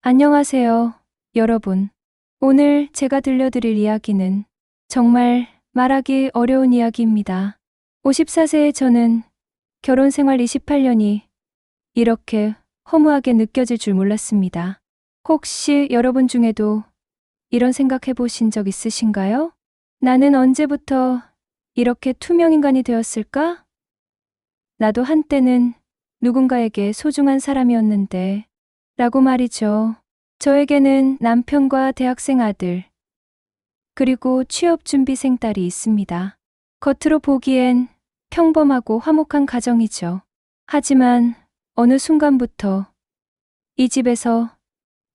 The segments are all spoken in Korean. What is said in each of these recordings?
안녕하세요, 여러분. 오늘 제가 들려드릴 이야기는 정말 말하기 어려운 이야기입니다. 54세의 저는 결혼 생활 28년이 이렇게 허무하게 느껴질 줄 몰랐습니다. 혹시 여러분 중에도 이런 생각 해보신 적 있으신가요? 나는 언제부터 이렇게 투명인간이 되었을까? 나도 한때는 누군가에게 소중한 사람이었는데, 라고 말이죠. 저에게는 남편과 대학생 아들, 그리고 취업준비생 딸이 있습니다. 겉으로 보기엔 평범하고 화목한 가정이죠. 하지만 어느 순간부터 이 집에서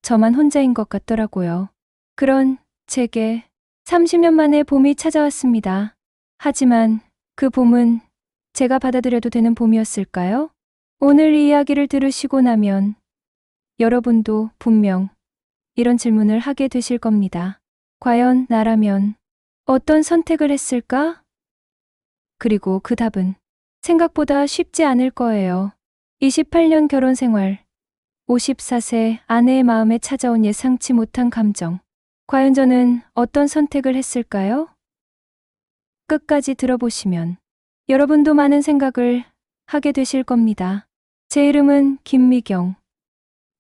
저만 혼자인 것 같더라고요. 그런 제게 30년 만에 봄이 찾아왔습니다. 하지만 그 봄은 제가 받아들여도 되는 봄이었을까요? 오늘 이 이야기를 들으시고 나면 여러분도 분명 이런 질문을 하게 되실 겁니다. 과연 나라면 어떤 선택을 했을까? 그리고 그 답은 생각보다 쉽지 않을 거예요. 28년 결혼 생활, 54세 아내의 마음에 찾아온 예상치 못한 감정. 과연 저는 어떤 선택을 했을까요? 끝까지 들어보시면 여러분도 많은 생각을 하게 되실 겁니다. 제 이름은 김미경.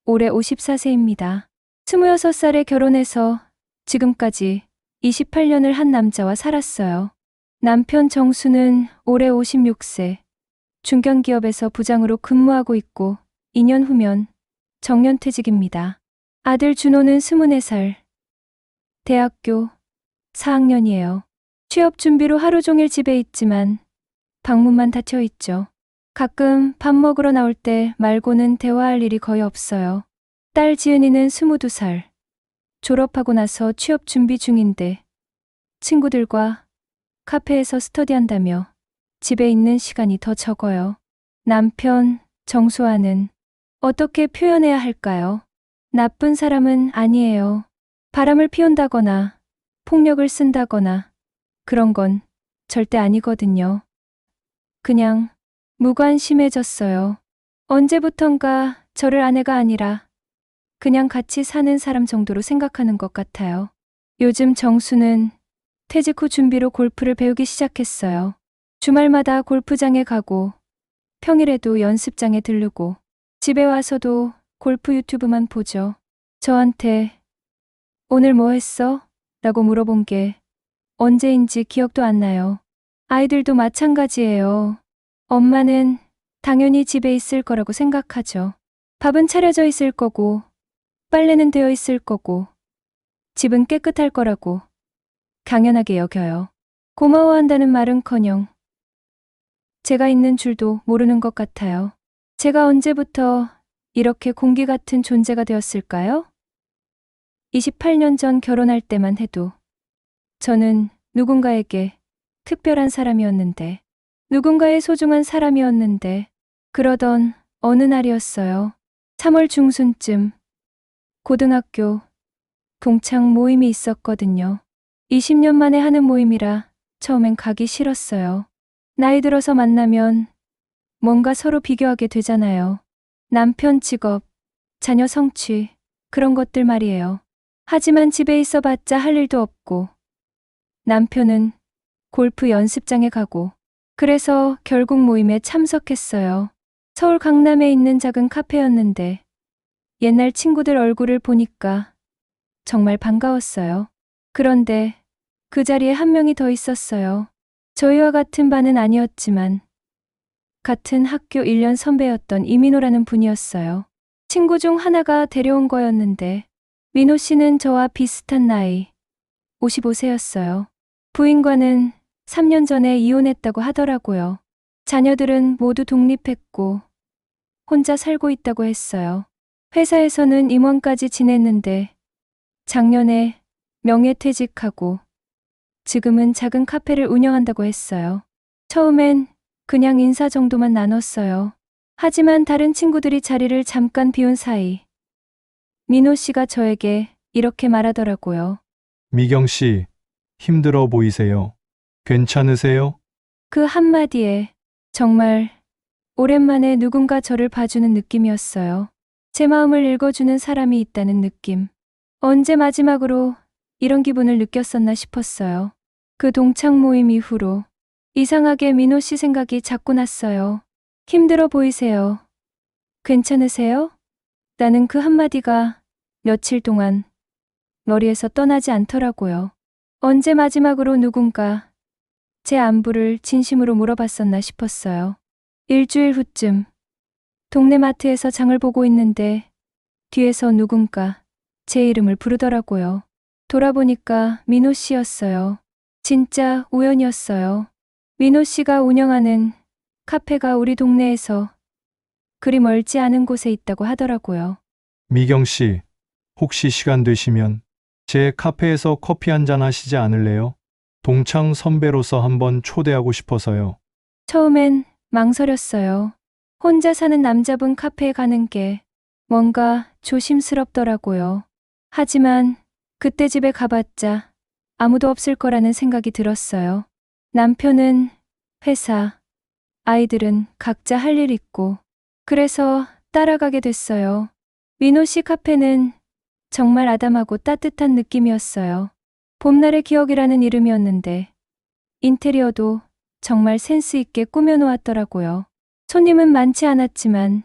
올해 54세입니다. 26살에 결혼해서 지금까지 28년을 한 남자와 살았어요. 남편 정수는 올해 56세, 중견기업에서 부장으로 근무하고 있고 2년 후면 정년퇴직입니다. 아들 준호는 24살, 대학교 4학년이에요. 취업 준비로 하루 종일 집에 있지만 방문만 닫혀 있죠. 가끔 밥 먹으러 나올 때 말고는 대화할 일이 거의 없어요. 딸 지은이는 22살. 졸업하고 나서 취업 준비 중인데 친구들과 카페에서 스터디한다며 집에 있는 시간이 더 적어요. 남편 정수아는 어떻게 표현해야 할까요? 나쁜 사람은 아니에요. 바람을 피운다거나 폭력을 쓴다거나 그런 건 절대 아니거든요. 그냥 무관심해졌어요. 언제부턴가 저를 아내가 아니라 그냥 같이 사는 사람 정도로 생각하는 것 같아요. 요즘 정수는 퇴직 후 준비로 골프를 배우기 시작했어요. 주말마다 골프장에 가고 평일에도 연습장에 들르고 집에 와서도 골프 유튜브만 보죠. 저한테 오늘 뭐 했어? 라고 물어본 게 언제인지 기억도 안 나요. 아이들도 마찬가지예요. 엄마는 당연히 집에 있을 거라고 생각하죠. 밥은 차려져 있을 거고, 빨래는 되어 있을 거고, 집은 깨끗할 거라고 당연하게 여겨요. 고마워한다는 말은커녕 제가 있는 줄도 모르는 것 같아요. 제가 언제부터 이렇게 공기 같은 존재가 되었을까요? 28년 전 결혼할 때만 해도 저는 누군가에게 특별한 사람이었는데, 누군가의 소중한 사람이었는데, 그러던 어느 날이었어요. 3월 중순쯤 고등학교 동창 모임이 있었거든요. 20년 만에 하는 모임이라 처음엔 가기 싫었어요. 나이 들어서 만나면 뭔가 서로 비교하게 되잖아요. 남편 직업, 자녀 성취, 그런 것들 말이에요. 하지만 집에 있어봤자 할 일도 없고, 남편은 골프 연습장에 가고, 그래서 결국 모임에 참석했어요. 서울 강남에 있는 작은 카페였는데 옛날 친구들 얼굴을 보니까 정말 반가웠어요. 그런데 그 자리에 한 명이 더 있었어요. 저희와 같은 반은 아니었지만 같은 학교 1년 선배였던 이민호라는 분이었어요. 친구 중 하나가 데려온 거였는데 민호 씨는 저와 비슷한 나이, 55세였어요. 부인과는 3년 전에 이혼했다고 하더라고요. 자녀들은 모두 독립했고 혼자 살고 있다고 했어요. 회사에서는 임원까지 지냈는데 작년에 명예퇴직하고 지금은 작은 카페를 운영한다고 했어요. 처음엔 그냥 인사 정도만 나눴어요. 하지만 다른 친구들이 자리를 잠깐 비운 사이 민호 씨가 저에게 이렇게 말하더라고요. 미경 씨, 힘들어 보이세요. 괜찮으세요? 그 한마디에 정말 오랜만에 누군가 저를 봐주는 느낌이었어요. 제 마음을 읽어주는 사람이 있다는 느낌. 언제 마지막으로 이런 기분을 느꼈었나 싶었어요. 그 동창 모임 이후로 이상하게 민호 씨 생각이 자꾸 났어요. 힘들어 보이세요. 괜찮으세요? 나는 그 한마디가 며칠 동안 머리에서 떠나지 않더라고요. 언제 마지막으로 누군가 제 안부를 진심으로 물어봤었나 싶었어요. 일주일 후쯤 동네 마트에서 장을 보고 있는데 뒤에서 누군가 제 이름을 부르더라고요. 돌아보니까 민호 씨였어요. 진짜 우연이었어요. 민호 씨가 운영하는 카페가 우리 동네에서 그리 멀지 않은 곳에 있다고 하더라고요. 미경 씨, 혹시 시간 되시면 제 카페에서 커피 한잔 하시지 않을래요? 동창 선배로서 한번 초대하고 싶어서요. 처음엔 망설였어요. 혼자 사는 남자분 카페에 가는 게 뭔가 조심스럽더라고요. 하지만 그때 집에 가봤자 아무도 없을 거라는 생각이 들었어요. 남편은 회사, 아이들은 각자 할 일 있고 그래서 따라가게 됐어요. 민호 씨 카페는 정말 아담하고 따뜻한 느낌이었어요. 봄날의 기억이라는 이름이었는데 인테리어도 정말 센스 있게 꾸며놓았더라고요. 손님은 많지 않았지만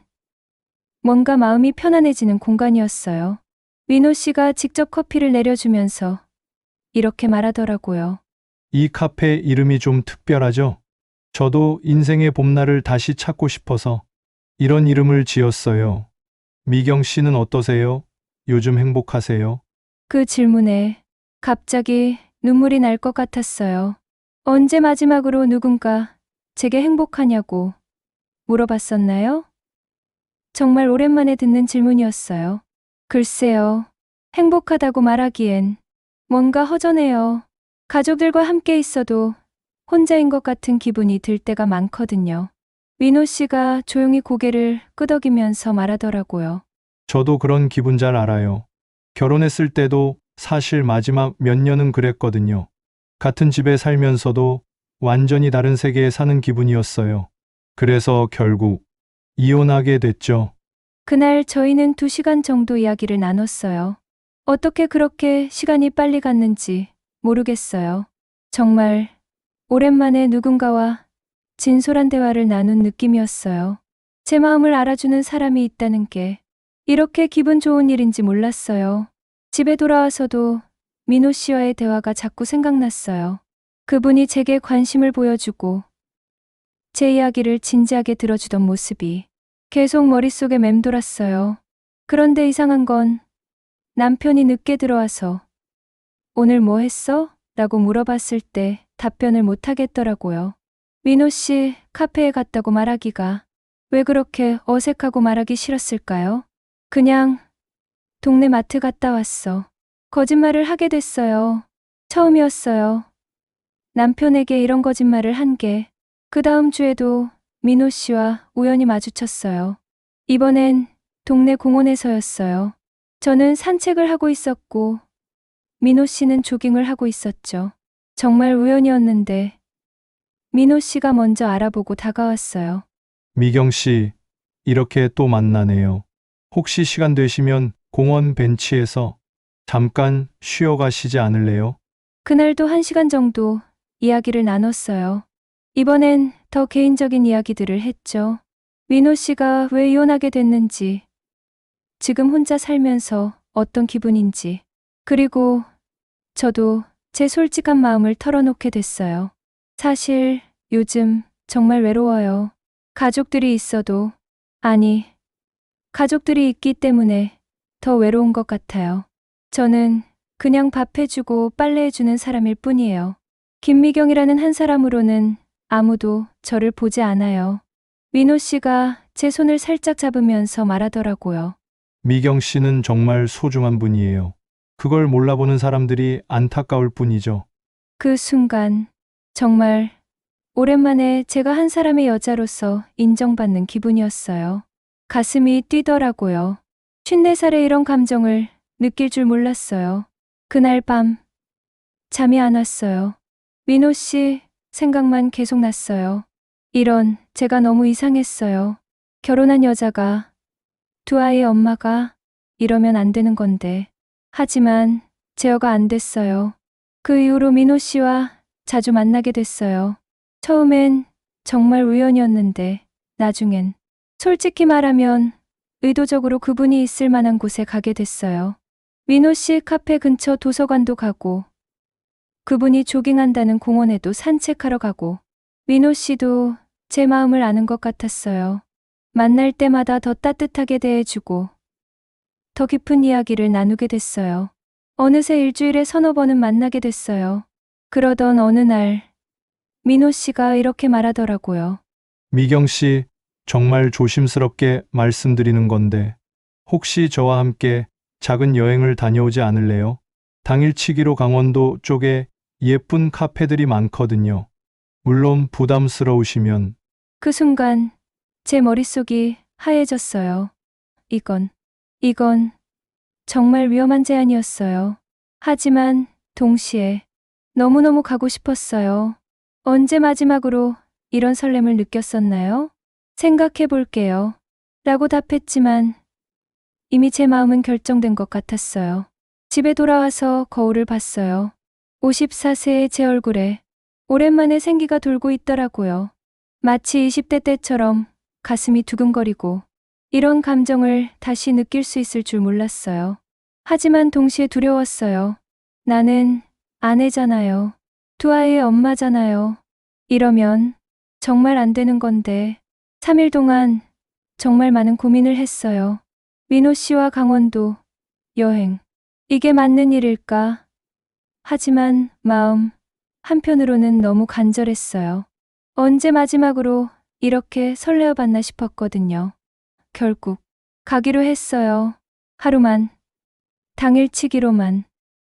뭔가 마음이 편안해지는 공간이었어요. 민호 씨가 직접 커피를 내려주면서 이렇게 말하더라고요. 이 카페 이름이 좀 특별하죠? 저도 인생의 봄날을 다시 찾고 싶어서 이런 이름을 지었어요. 미경 씨는 어떠세요? 요즘 행복하세요? 그 질문에 갑자기 눈물이 날 것 같았어요. 언제 마지막으로 누군가 제게 행복하냐고 물어봤었나요? 정말 오랜만에 듣는 질문이었어요. 글쎄요. 행복하다고 말하기엔 뭔가 허전해요. 가족들과 함께 있어도 혼자인 것 같은 기분이 들 때가 많거든요. 민호 씨가 조용히 고개를 끄덕이면서 말하더라고요. 저도 그런 기분 잘 알아요. 결혼했을 때도 사실 마지막 몇 년은 그랬거든요. 같은 집에 살면서도 완전히 다른 세계에 사는 기분이었어요. 그래서 결국 이혼하게 됐죠. 그날 저희는 2시간 정도 이야기를 나눴어요. 어떻게 그렇게 시간이 빨리 갔는지 모르겠어요. 정말 오랜만에 누군가와 진솔한 대화를 나눈 느낌이었어요. 제 마음을 알아주는 사람이 있다는 게 이렇게 기분 좋은 일인지 몰랐어요. 집에 돌아와서도 민호 씨와의 대화가 자꾸 생각났어요. 그분이 제게 관심을 보여주고 제 이야기를 진지하게 들어주던 모습이 계속 머릿속에 맴돌았어요. 그런데 이상한 건 남편이 늦게 들어와서 오늘 뭐 했어? 라고 물어봤을 때 답변을 못 하겠더라고요. 민호 씨 카페에 갔다고 말하기가 왜 그렇게 어색하고 말하기 싫었을까요? 그냥 동네 마트 갔다 왔어. 거짓말을 하게 됐어요. 처음이었어요. 남편에게 이런 거짓말을 한 게. 그 다음 주에도 민호 씨와 우연히 마주쳤어요. 이번엔 동네 공원에서였어요. 저는 산책을 하고 있었고 민호 씨는 조깅을 하고 있었죠. 정말 우연이었는데 민호 씨가 먼저 알아보고 다가왔어요. 미경 씨, 이렇게 또 만나네요. 혹시 시간 되시면 공원 벤치에서 잠깐 쉬어 가시지 않을래요? 그날도 1시간 정도 이야기를 나눴어요. 이번엔 더 개인적인 이야기들을 했죠. 민호 씨가 왜 이혼하게 됐는지, 지금 혼자 살면서 어떤 기분인지, 그리고 저도 제 솔직한 마음을 털어놓게 됐어요. 사실 요즘 정말 외로워요. 가족들이 있어도, 아니, 가족들이 있기 때문에 더 외로운 것 같아요. 저는 그냥 밥 해주고 빨래해주는 사람일 뿐이에요. 김미경이라는 한 사람으로는 아무도 저를 보지 않아요. 민호 씨가 제 손을 살짝 잡으면서 말하더라고요. 미경 씨는 정말 소중한 분이에요. 그걸 몰라보는 사람들이 안타까울 뿐이죠. 그 순간 정말 오랜만에 제가 한 사람의 여자로서 인정받는 기분이었어요. 가슴이 뛰더라고요. 54살에 이런 감정을 느낄 줄 몰랐어요. 그날 밤 잠이 안 왔어요. 민호 씨 생각만 계속 났어요. 제가 너무 이상했어요. 결혼한 여자가 두 아이의 엄마가 이러면 안 되는 건데. 하지만 제어가 안 됐어요. 그 이후로 민호 씨와 자주 만나게 됐어요. 처음엔 정말 우연이었는데 나중엔 솔직히 말하면 의도적으로 그분이 있을 만한 곳에 가게 됐어요. 민호 씨 카페 근처 도서관도 가고 그분이 조깅한다는 공원에도 산책하러 가고 민호 씨도 제 마음을 아는 것 같았어요. 만날 때마다 더 따뜻하게 대해주고 더 깊은 이야기를 나누게 됐어요. 어느새 일주일에 서너 번은 만나게 됐어요. 그러던 어느 날 민호 씨가 이렇게 말하더라고요. 미경 씨, 정말 조심스럽게 말씀드리는 건데, 혹시 저와 함께 작은 여행을 다녀오지 않을래요? 당일치기로 강원도 쪽에 예쁜 카페들이 많거든요. 물론 부담스러우시면. 그 순간 제 머릿속이 하얘졌어요. 이건 정말 위험한 제안이었어요. 하지만 동시에 너무너무 가고 싶었어요. 언제 마지막으로 이런 설렘을 느꼈었나요? 생각해 볼게요. 라고 답했지만 이미 제 마음은 결정된 것 같았어요. 집에 돌아와서 거울을 봤어요. 54세의 제 얼굴에 오랜만에 생기가 돌고 있더라고요. 마치 20대 때처럼 가슴이 두근거리고 이런 감정을 다시 느낄 수 있을 줄 몰랐어요. 하지만 동시에 두려웠어요. 나는 아내잖아요. 두 아이의 엄마잖아요. 이러면 정말 안 되는 건데. 3일 동안 정말 많은 고민을 했어요. 민호 씨와 강원도 여행. 이게 맞는 일일까? 하지만 마음 한편으로는 너무 간절했어요. 언제 마지막으로 이렇게 설레어 봤나 싶었거든요. 결국 가기로 했어요. 하루만, 당일치기로만.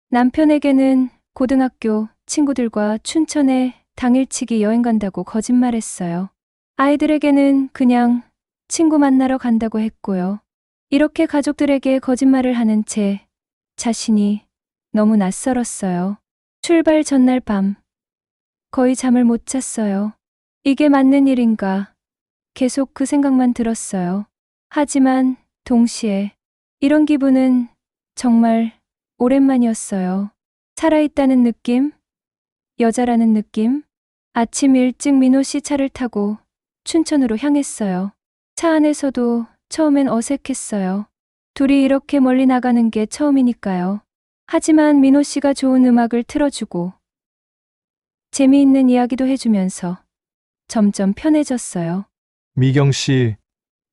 남편에게는 고등학교 친구들과 춘천에 당일치기 여행 간다고 거짓말했어요. 아이들에게는 그냥 친구 만나러 간다고 했고요. 이렇게 가족들에게 거짓말을 하는 제 자신이 너무 낯설었어요. 출발 전날 밤, 거의 잠을 못 잤어요. 이게 맞는 일인가? 계속 그 생각만 들었어요. 하지만 동시에 이런 기분은 정말 오랜만이었어요. 살아있다는 느낌? 여자라는 느낌? 아침 일찍 민호 씨 차를 타고 춘천으로 향했어요. 차 안에서도 처음엔 어색했어요. 둘이 이렇게 멀리 나가는 게 처음이니까요. 하지만 민호 씨가 좋은 음악을 틀어주고 재미있는 이야기도 해주면서 점점 편해졌어요. 미경 씨,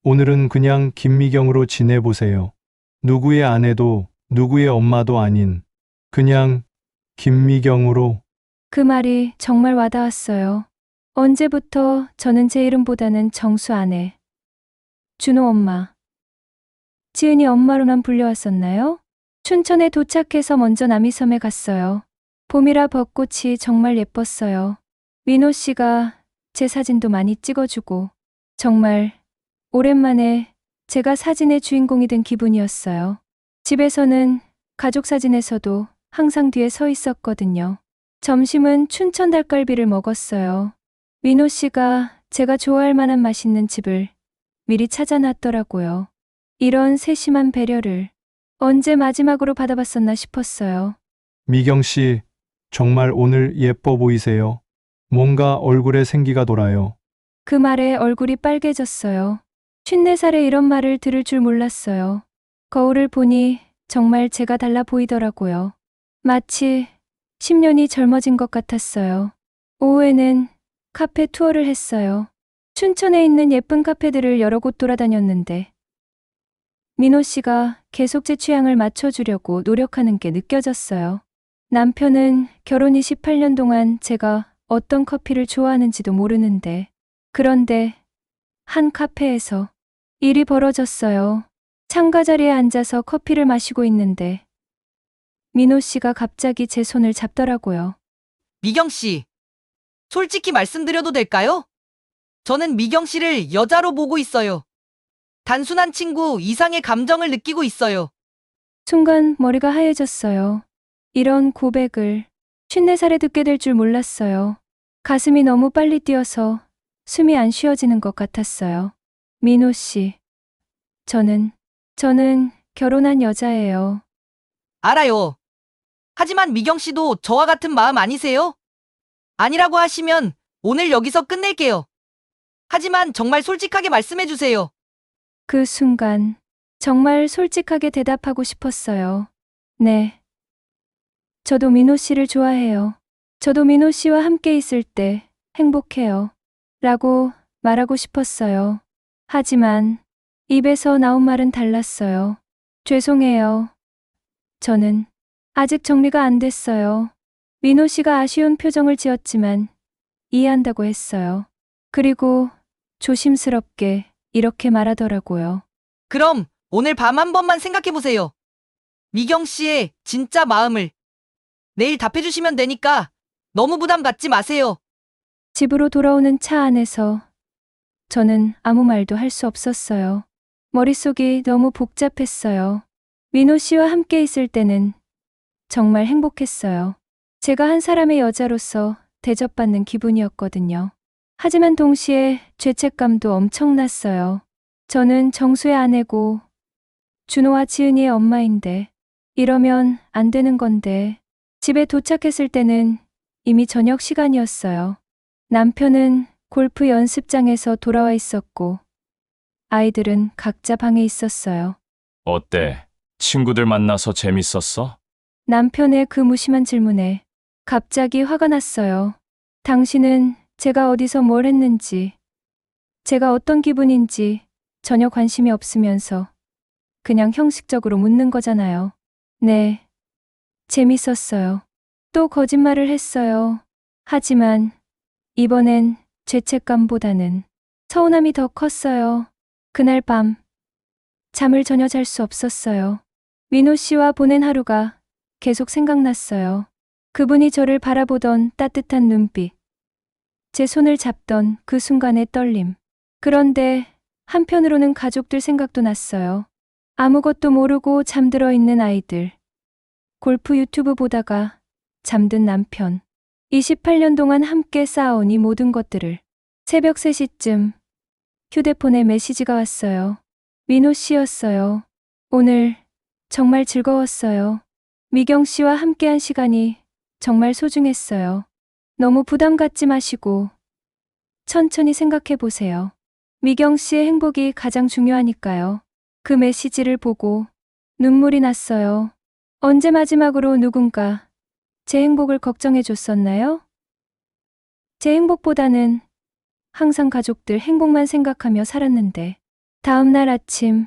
오늘은 그냥 김미경으로 지내보세요. 누구의 아내도 누구의 엄마도 아닌 그냥 김미경으로. 그 말이 정말 와닿았어요. 언제부터 저는 제 이름보다는 정수 아내, 준호 엄마, 지은이 엄마로만 불려왔었나요? 춘천에 도착해서 먼저 남이섬에 갔어요. 봄이라 벚꽃이 정말 예뻤어요. 민호 씨가 제 사진도 많이 찍어주고 정말 오랜만에 제가 사진의 주인공이 된 기분이었어요. 집에서는 가족 사진에서도 항상 뒤에 서 있었거든요. 점심은 춘천 닭갈비를 먹었어요. 민호 씨가 제가 좋아할 만한 맛있는 집을 미리 찾아놨더라고요. 이런 세심한 배려를 언제 마지막으로 받아봤었나 싶었어요. 미경 씨, 정말 오늘 예뻐 보이세요. 뭔가 얼굴에 생기가 돌아요. 그 말에 얼굴이 빨개졌어요. 54살에 이런 말을 들을 줄 몰랐어요. 거울을 보니 정말 제가 달라 보이더라고요. 마치 10년이 젊어진 것 같았어요. 오후에는 카페 투어를 했어요. 춘천에 있는 예쁜 카페들을 여러 곳 돌아다녔는데 민호 씨가 계속 제 취향을 맞춰주려고 노력하는 게 느껴졌어요. 남편은 결혼 28년 동안 제가 어떤 커피를 좋아하는지도 모르는데 그런데 한 카페에서 일이 벌어졌어요. 창가 자리에 앉아서 커피를 마시고 있는데 민호 씨가 갑자기 제 손을 잡더라고요. 미경 씨, 솔직히 말씀드려도 될까요? 저는 미경 씨를 여자로 보고 있어요. 단순한 친구 이상의 감정을 느끼고 있어요. 순간 머리가 하얘졌어요. 이런 고백을 54살에 듣게 될 줄 몰랐어요. 가슴이 너무 빨리 뛰어서 숨이 안 쉬어지는 것 같았어요. 민호 씨, 저는 저는 결혼한 여자예요. 알아요. 하지만 미경 씨도 저와 같은 마음 아니세요? 아니라고 하시면 오늘 여기서 끝낼게요. 하지만 정말 솔직하게 말씀해 주세요. 그 순간 정말 솔직하게 대답하고 싶었어요. 네. 저도 민호 씨를 좋아해요. 저도 민호 씨와 함께 있을 때 행복해요. 라고 말하고 싶었어요. 하지만 입에서 나온 말은 달랐어요. 죄송해요. 저는 아직 정리가 안 됐어요. 민호 씨가 아쉬운 표정을 지었지만 이해한다고 했어요. 그리고 조심스럽게 이렇게 말하더라고요. 그럼 오늘 밤 한 번만 생각해 보세요. 미경 씨의 진짜 마음을 내일 답해 주시면 되니까 너무 부담 갖지 마세요. 집으로 돌아오는 차 안에서 저는 아무 말도 할 수 없었어요. 머릿속이 너무 복잡했어요. 민호 씨와 함께 있을 때는 정말 행복했어요. 제가 한 사람의 여자로서 대접받는 기분이었거든요. 하지만 동시에 죄책감도 엄청났어요. 저는 정수의 아내고 준호와 지은이의 엄마인데 이러면 안 되는 건데. 집에 도착했을 때는 이미 저녁 시간이었어요. 남편은 골프 연습장에서 돌아와 있었고 아이들은 각자 방에 있었어요. 어때? 친구들 만나서 재밌었어? 남편의 그 무심한 질문에 갑자기 화가 났어요. 당신은 제가 어디서 뭘 했는지, 제가 어떤 기분인지 전혀 관심이 없으면서 그냥 형식적으로 묻는 거잖아요. 네, 재밌었어요. 또 거짓말을 했어요. 하지만 이번엔 죄책감보다는 서운함이 더 컸어요. 그날 밤 잠을 전혀 잘 수 없었어요. 민호 씨와 보낸 하루가 계속 생각났어요. 그분이 저를 바라보던 따뜻한 눈빛, 제 손을 잡던 그 순간의 떨림. 그런데 한편으로는 가족들 생각도 났어요. 아무것도 모르고 잠들어 있는 아이들, 골프 유튜브 보다가 잠든 남편, 28년 동안 함께 쌓아온 이 모든 것들을 새벽 3시쯤 휴대폰에 메시지가 왔어요. 민호 씨였어요. 오늘 정말 즐거웠어요. 미경 씨와 함께한 시간이 정말 소중했어요. 너무 부담 갖지 마시고 천천히 생각해 보세요. 미경 씨의 행복이 가장 중요하니까요. 그 메시지를 보고 눈물이 났어요. 언제 마지막으로 누군가 제 행복을 걱정해 줬었나요? 제 행복보다는 항상 가족들 행복만 생각하며 살았는데 다음 날 아침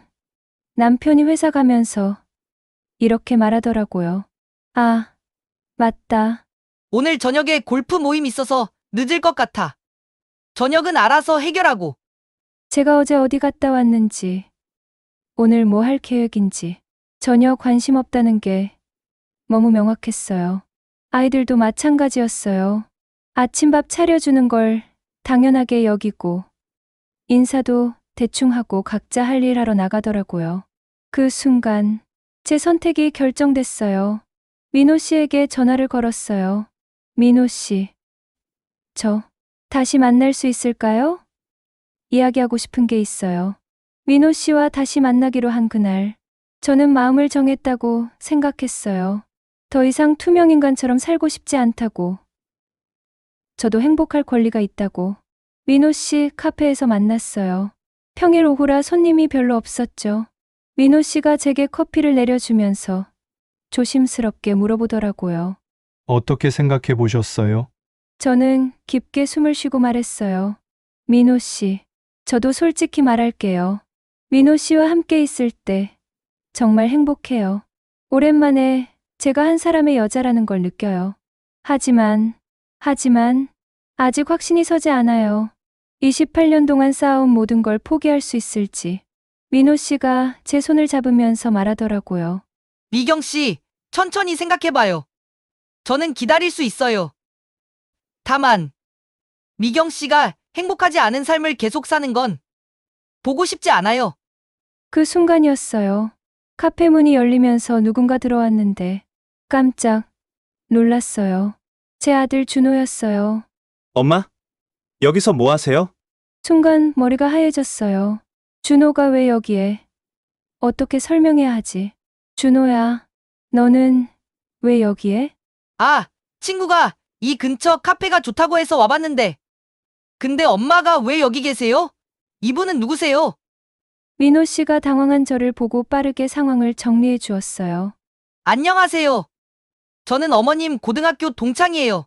남편이 회사 가면서 이렇게 말하더라고요. 아, 맞다. 오늘 저녁에 골프 모임 있어서 늦을 것 같아. 저녁은 알아서 해결하고. 제가 어제 어디 갔다 왔는지, 오늘 뭐 할 계획인지 전혀 관심 없다는 게 너무 명확했어요. 아이들도 마찬가지였어요. 아침밥 차려주는 걸 당연하게 여기고 인사도 대충 하고 각자 할 일 하러 나가더라고요. 그 순간 제 선택이 결정됐어요. 민호 씨에게 전화를 걸었어요. 민호 씨, 저 다시 만날 수 있을까요? 이야기하고 싶은 게 있어요. 민호 씨와 다시 만나기로 한 그날, 저는 마음을 정했다고 생각했어요. 더 이상 투명 인간처럼 살고 싶지 않다고. 저도 행복할 권리가 있다고. 민호 씨 카페에서 만났어요. 평일 오후라 손님이 별로 없었죠. 민호 씨가 제게 커피를 내려주면서 조심스럽게 물어보더라고요. 어떻게 생각해 보셨어요? 저는 깊게 숨을 쉬고 말했어요. 민호 씨, 저도 솔직히 말할게요. 민호 씨와 함께 있을 때 정말 행복해요. 오랜만에 제가 한 사람의 여자라는 걸 느껴요. 하지만 아직 확신이 서지 않아요. 28년 동안 쌓아온 모든 걸 포기할 수 있을지. 민호 씨가 제 손을 잡으면서 말하더라고요. 미경 씨, 천천히 생각해봐요. 저는 기다릴 수 있어요. 다만, 미경 씨가 행복하지 않은 삶을 계속 사는 건 보고 싶지 않아요. 그 순간이었어요. 카페 문이 열리면서 누군가 들어왔는데 깜짝 놀랐어요. 제 아들 준호였어요. 엄마? 여기서 뭐 하세요? 순간 머리가 하얘졌어요. 준호가 왜 여기에? 어떻게 설명해야 하지? 준호야, 너는 왜 여기에? 아, 친구가 이 근처 카페가 좋다고 해서 와봤는데. 근데 엄마가 왜 여기 계세요? 이분은 누구세요? 민호 씨가 당황한 저를 보고 빠르게 상황을 정리해 주었어요. 안녕하세요. 저는 어머님 고등학교 동창이에요.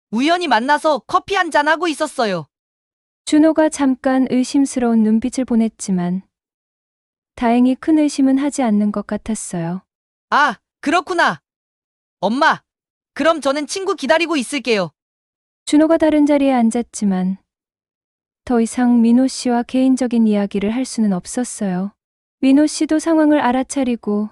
우연히 만나서 커피 한잔 하고 있었어요. 준호가 잠깐 의심스러운 눈빛을 보냈지만 다행히 큰 의심은 하지 않는 것 같았어요. 아, 그렇구나. 엄마, 그럼 저는 친구 기다리고 있을게요. 준호가 다른 자리에 앉았지만 더 이상 민호 씨와 개인적인 이야기를 할 수는 없었어요. 민호 씨도 상황을 알아차리고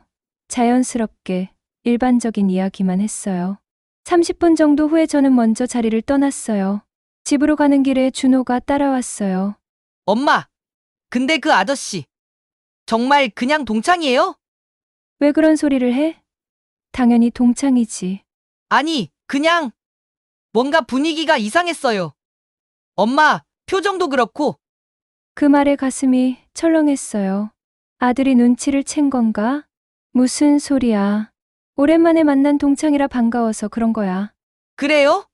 자연스럽게 일반적인 이야기만 했어요. 30분 정도 후에 저는 먼저 자리를 떠났어요. 집으로 가는 길에 준호가 따라왔어요. 엄마, 근데 그 아저씨, 정말 그냥 동창이에요? 왜 그런 소리를 해? 당연히 동창이지. 아니, 그냥 뭔가 분위기가 이상했어요. 엄마, 표정도 그렇고. 그 말에 가슴이 철렁했어요. 아들이 눈치를 챈 건가? 무슨 소리야. 오랜만에 만난 동창이라 반가워서 그런 거야. 그래요?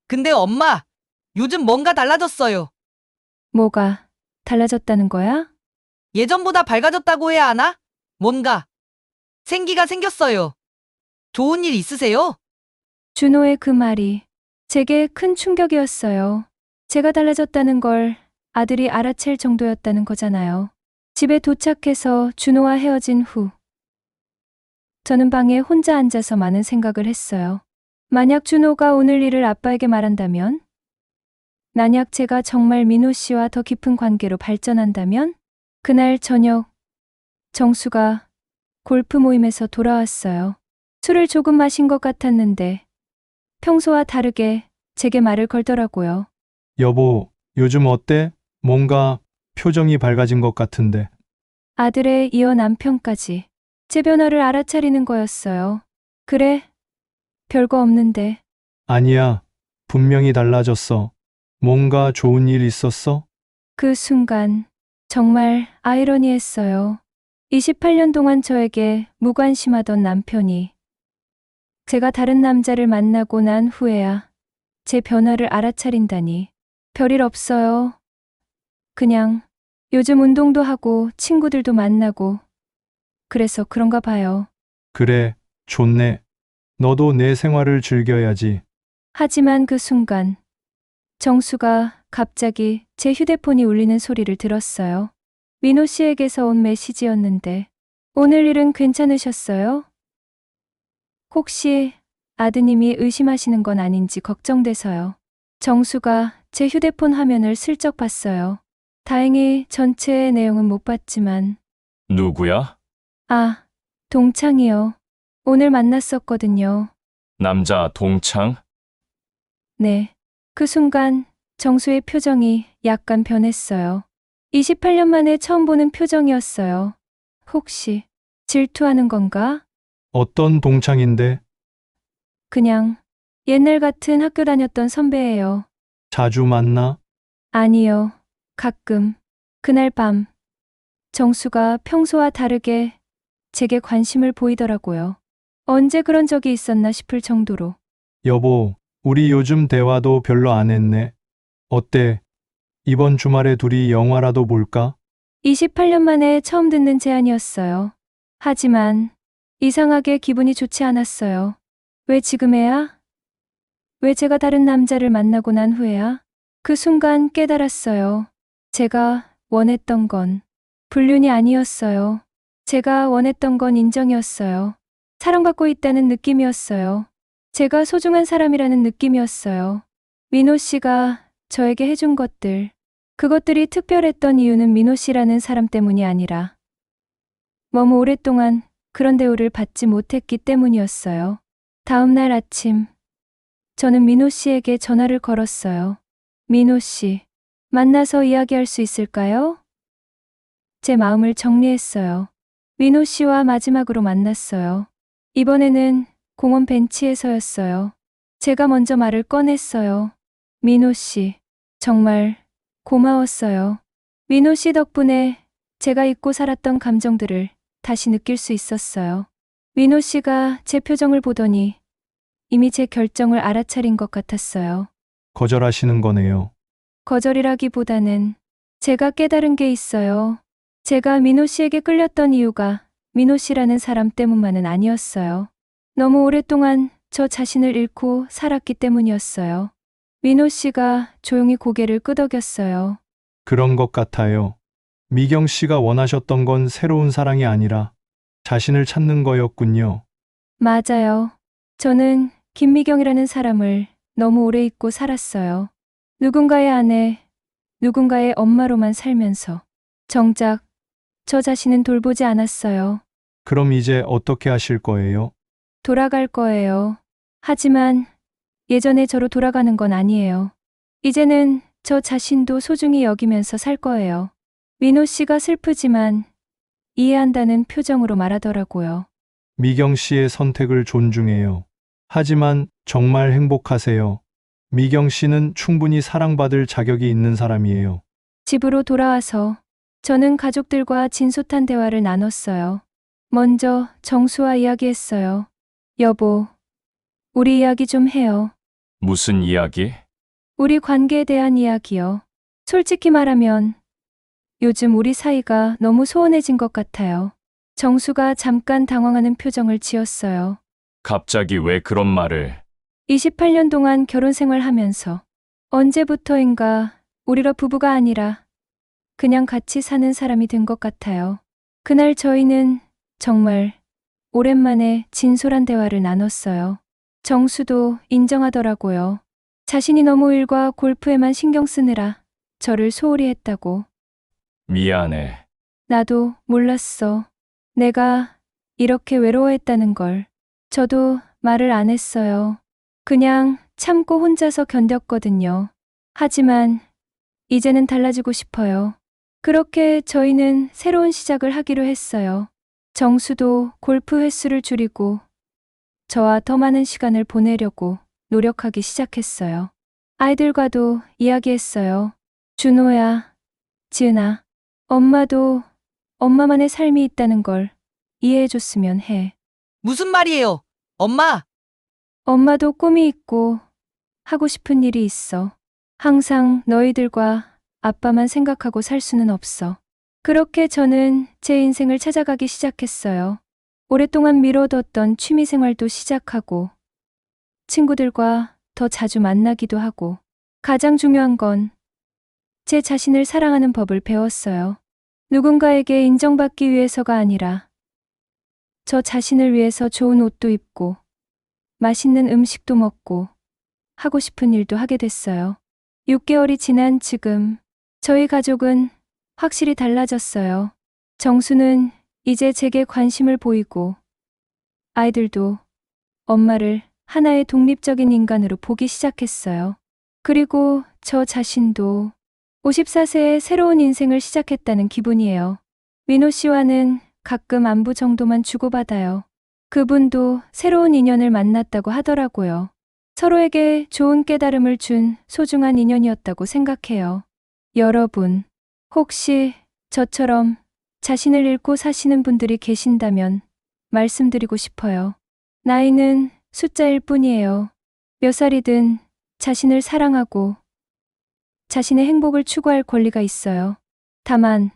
근데 엄마, 요즘 뭔가 달라졌어요. 뭐가 달라졌다는 거야? 예전보다 밝아졌다고 해야 하나? 뭔가 생기가 생겼어요. 좋은 일 있으세요? 준호의 그 말이 제게 큰 충격이었어요. 제가 달라졌다는 걸 아들이 알아챌 정도였다는 거잖아요. 집에 도착해서 준호와 헤어진 후 저는 방에 혼자 앉아서 많은 생각을 했어요. 만약 준호가 오늘 일을 아빠에게 말한다면? 만약 제가 정말 민호 씨와 더 깊은 관계로 발전한다면? 그날 저녁 정수가 골프 모임에서 돌아왔어요. 술을 조금 마신 것 같았는데 평소와 다르게 제게 말을 걸더라고요. 여보, 요즘 어때? 뭔가 표정이 밝아진 것 같은데. 아들에 이어 남편까지 제 변화를 알아차리는 거였어요. 그래, 별거 없는데. 아니야, 분명히 달라졌어. 뭔가 좋은 일 있었어? 그 순간 정말 아이러니했어요. 28년 동안 저에게 무관심하던 남편이 제가 다른 남자를 만나고 난 후에야 제 변화를 알아차린다니. 별일 없어요. 그냥 요즘 운동도 하고 친구들도 만나고 그래서 그런가 봐요. 그래, 좋네. 너도 내 생활을 즐겨야지. 하지만 그 순간 정수가 갑자기 제 휴대폰이 울리는 소리를 들었어요. 민호 씨에게서 온 메시지였는데 오늘 일은 괜찮으셨어요? 혹시 아드님이 의심하시는 건 아닌지 걱정돼서요. 정수가 제 휴대폰 화면을 슬쩍 봤어요. 다행히 전체의 내용은 못 봤지만 누구야? 아, 동창이요. 오늘 만났었거든요. 남자 동창? 네. 그 순간 정수의 표정이 약간 변했어요. 28년 만에 처음 보는 표정이었어요. 혹시 질투하는 건가? 어떤 동창인데? 그냥 옛날 같은 학교 다녔던 선배예요. 자주 만나? 아니요. 가끔. 그날 밤 정수가 평소와 다르게 제게 관심을 보이더라고요. 언제 그런 적이 있었나 싶을 정도로. 여보, 우리 요즘 대화도 별로 안 했네. 어때? 이번 주말에 둘이 영화라도 볼까? 28년 만에 처음 듣는 제안이었어요. 하지만 이상하게 기분이 좋지 않았어요. 왜 지금에야? 왜 제가 다른 남자를 만나고 난 후에야? 그 순간 깨달았어요. 제가 원했던 건 불륜이 아니었어요. 제가 원했던 건 인정이었어요. 사랑받고 있다는 느낌이었어요. 제가 소중한 사람이라는 느낌이었어요. 민호 씨가 저에게 해준 것들, 그것들이 특별했던 이유는 민호 씨라는 사람 때문이 아니라 너무 오랫동안 그런 대우를 받지 못했기 때문이었어요. 다음 날 아침, 저는 민호 씨에게 전화를 걸었어요. 민호 씨, 만나서 이야기할 수 있을까요? 제 마음을 정리했어요. 민호 씨와 마지막으로 만났어요. 이번에는 공원 벤치에서였어요. 제가 먼저 말을 꺼냈어요. 민호 씨, 정말 고마웠어요. 민호 씨 덕분에 제가 잊고 살았던 감정들을 다시 느낄 수 있었어요. 민호 씨가 제 표정을 보더니 이미 제 결정을 알아차린 것 같았어요. 거절하시는 거네요. 거절이라기보다는 제가 깨달은 게 있어요. 제가 민호 씨에게 끌렸던 이유가 민호 씨라는 사람 때문만은 아니었어요. 너무 오랫동안 저 자신을 잃고 살았기 때문이었어요. 민호 씨가 조용히 고개를 끄덕였어요. 그런 것 같아요. 미경 씨가 원하셨던 건 새로운 사랑이 아니라 자신을 찾는 거였군요. 맞아요. 저는 김미경이라는 사람을 너무 오래 잊고 살았어요. 누군가의 아내, 누군가의 엄마로만 살면서 정작 저 자신은 돌보지 않았어요. 그럼 이제 어떻게 하실 거예요? 돌아갈 거예요. 하지만 예전의 저로 돌아가는 건 아니에요. 이제는 저 자신도 소중히 여기면서 살 거예요. 민호 씨가 슬프지만 이해한다는 표정으로 말하더라고요. 미경 씨의 선택을 존중해요. 하지만 정말 행복하세요. 미경 씨는 충분히 사랑받을 자격이 있는 사람이에요. 집으로 돌아와서 저는 가족들과 진솔한 대화를 나눴어요. 먼저 정수와 이야기했어요. 여보, 우리 이야기 좀 해요. 무슨 이야기? 우리 관계에 대한 이야기요. 솔직히 말하면 요즘 우리 사이가 너무 소원해진 것 같아요. 정수가 잠깐 당황하는 표정을 지었어요. 갑자기 왜 그런 말을? 28년 동안 결혼 생활하면서 언제부터인가 우리가 부부가 아니라 그냥 같이 사는 사람이 된 것 같아요. 그날 저희는 정말 오랜만에 진솔한 대화를 나눴어요. 정수도 인정하더라고요. 자신이 너무 일과 골프에만 신경 쓰느라 저를 소홀히 했다고. 미안해. 나도 몰랐어. 내가 이렇게 외로워했다는 걸. 저도 말을 안 했어요. 그냥 참고 혼자서 견뎠거든요. 하지만 이제는 달라지고 싶어요. 그렇게 저희는 새로운 시작을 하기로 했어요. 정수도 골프 횟수를 줄이고 저와 더 많은 시간을 보내려고 노력하기 시작했어요. 아이들과도 이야기했어요. 준호야, 지은아, 엄마도 엄마만의 삶이 있다는 걸 이해해줬으면 해. 무슨 말이에요? 엄마, 엄마도 꿈이 있고 하고 싶은 일이 있어. 항상 너희들과 아빠만 생각하고 살 수는 없어. 그렇게 저는 제 인생을 찾아가기 시작했어요. 오랫동안 미뤄뒀던 취미 생활도 시작하고 친구들과 더 자주 만나기도 하고 가장 중요한 건 제 자신을 사랑하는 법을 배웠어요. 누군가에게 인정받기 위해서가 아니라 저 자신을 위해서 좋은 옷도 입고 맛있는 음식도 먹고 하고 싶은 일도 하게 됐어요. 6개월이 지난 지금 저희 가족은 확실히 달라졌어요. 정수는 이제 제게 관심을 보이고 아이들도 엄마를 하나의 독립적인 인간으로 보기 시작했어요. 그리고 저 자신도 54세의 새로운 인생을 시작했다는 기분이에요. 민호 씨와는 가끔 안부 정도만 주고받아요. 그분도 새로운 인연을 만났다고 하더라고요. 서로에게 좋은 깨달음을 준 소중한 인연이었다고 생각해요. 여러분, 혹시 저처럼 자신을 잃고 사시는 분들이 계신다면 말씀드리고 싶어요. 나이는 숫자일 뿐이에요. 몇 살이든 자신을 사랑하고 자신의 행복을 추구할 권리가 있어요. 다만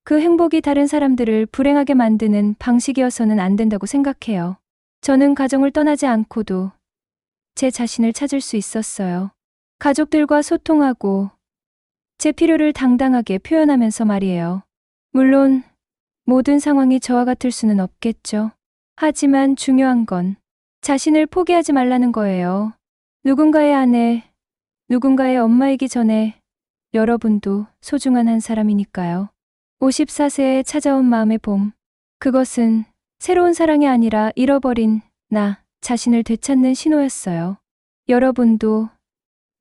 그 행복이 다른 사람들을 불행하게 만드는 방식이어서는 안 된다고 생각해요. 저는 가정을 떠나지 않고도 제 자신을 찾을 수 있었어요. 가족들과 소통하고 제 필요를 당당하게 표현하면서 말이에요. 물론 모든 상황이 저와 같을 수는 없겠죠. 하지만 중요한 건 자신을 포기하지 말라는 거예요. 누군가의 아내, 누군가의 엄마이기 전에 여러분도 소중한 한 사람이니까요. 54세에 찾아온 마음의 봄. 그것은 새로운 사랑이 아니라 잃어버린 나 자신을 되찾는 신호였어요. 여러분도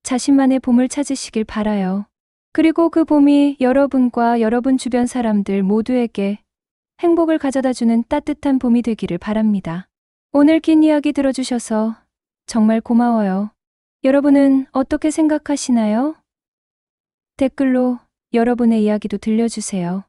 자신만의 봄을 찾으시길 바라요. 그리고 그 봄이 여러분과 여러분 주변 사람들 모두에게 행복을 가져다주는 따뜻한 봄이 되기를 바랍니다. 오늘 긴 이야기 들어주셔서 정말 고마워요. 여러분은 어떻게 생각하시나요? 댓글로 여러분의 이야기도 들려주세요.